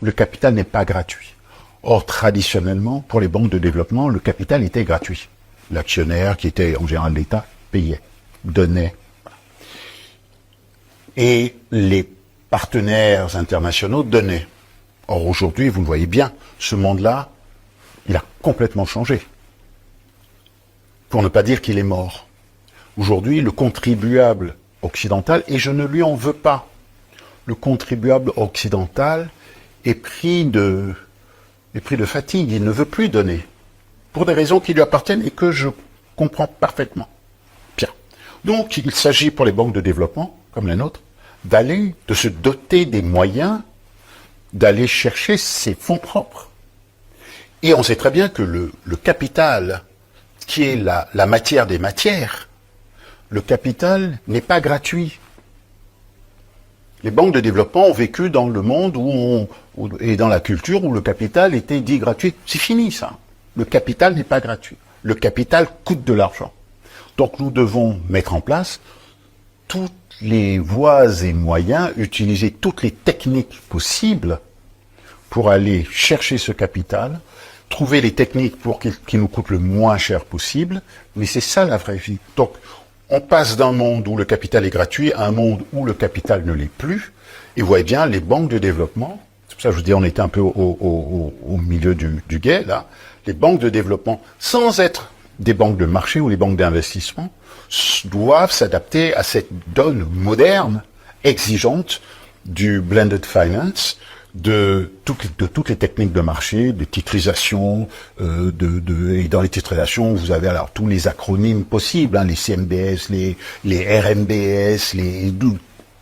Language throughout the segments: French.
le capital n'est pas gratuit. Or, traditionnellement, pour les banques de développement, le capital était gratuit. L'actionnaire, qui était en général l'État, payait, donnait. Et les partenaires internationaux donnaient. Or, aujourd'hui, vous le voyez bien, ce monde-là, il a complètement changé. Pour ne pas dire qu'il est mort. Aujourd'hui, le contribuable occidental, et je ne lui en veux pas, le contribuable occidental est pris de fatigue, il ne veut plus donner, pour des raisons qui lui appartiennent et que je comprends parfaitement. Bien. Donc, il s'agit pour les banques de développement, comme la nôtre, de se doter des moyens d'aller chercher ses fonds propres. Et on sait très bien que le capital, qui est la matière des matières, le capital n'est pas gratuit. Les banques de développement ont vécu dans le monde et dans la culture où le capital était dit gratuit. C'est fini, ça. Le capital n'est pas gratuit. Le capital coûte de l'argent. Donc nous devons mettre en place toutes les voies et moyens, utiliser toutes les techniques possibles pour aller chercher ce capital, trouver les techniques pour qu'il nous coûte le moins cher possible, mais c'est ça la vraie vie. Donc, on passe d'un monde où le capital est gratuit à un monde où le capital ne l'est plus, et vous voyez bien, les banques de développement, c'est pour ça que je vous dis, on était un peu au milieu du gué, là, les banques de développement, sans être des banques de marché ou les banques d'investissement, doivent s'adapter à cette donne moderne, exigeante, du blended finance, de toutes les techniques de marché, de titrisation, et dans les titrisations, vous avez alors tous les acronymes possibles, hein, les CMBS, les RMBS,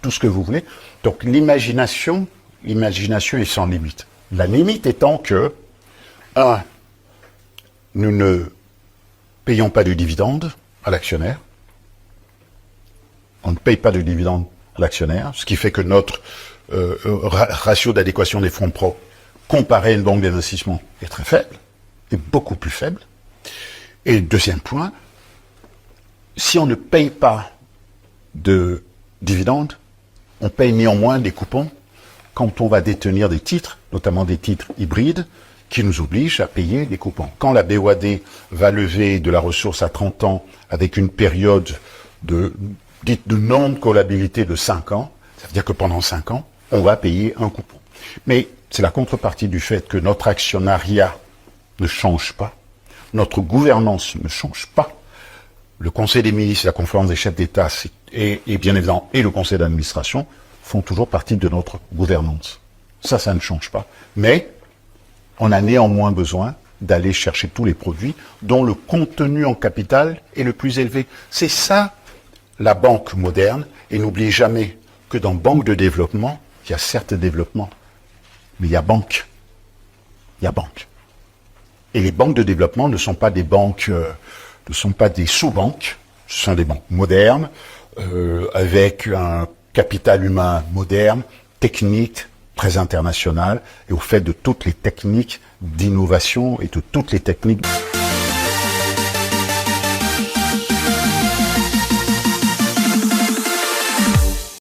tout ce que vous voulez. Donc l'imagination est sans limite. La limite étant que, nous ne payons pas de dividendes à l'actionnaire. On ne paye pas de dividendes à l'actionnaire, ce qui fait que notre ratio d'adéquation des fonds propres comparé à une banque d'investissement est très faible, est beaucoup plus faible. Et deuxième point, si on ne paye pas de dividendes, on paye néanmoins des coupons quand on va détenir des titres, notamment des titres hybrides, qui nous obligent à payer des coupons. Quand la BOAD va lever de la ressource à 30 ans avec une période de non-callabilité de 5 ans, ça veut dire que pendant 5 ans, on va payer un coupon. Mais c'est la contrepartie du fait que notre actionnariat ne change pas, notre gouvernance ne change pas, le Conseil des ministres, la conférence des chefs d'État et bien évidemment et le Conseil d'administration font toujours partie de notre gouvernance. Ça ne change pas. Mais on a néanmoins besoin d'aller chercher tous les produits dont le contenu en capital est le plus élevé. C'est ça la banque moderne. Et n'oubliez jamais que dans banque de développement, il y a certes développement, mais il y a banque. Il y a banque. Et les banques de développement ne sont pas des banques, ne sont pas des sous-banques, ce sont des banques modernes, avec un capital humain moderne, technique, très international, et au fait de toutes les techniques d'innovation et de toutes les techniques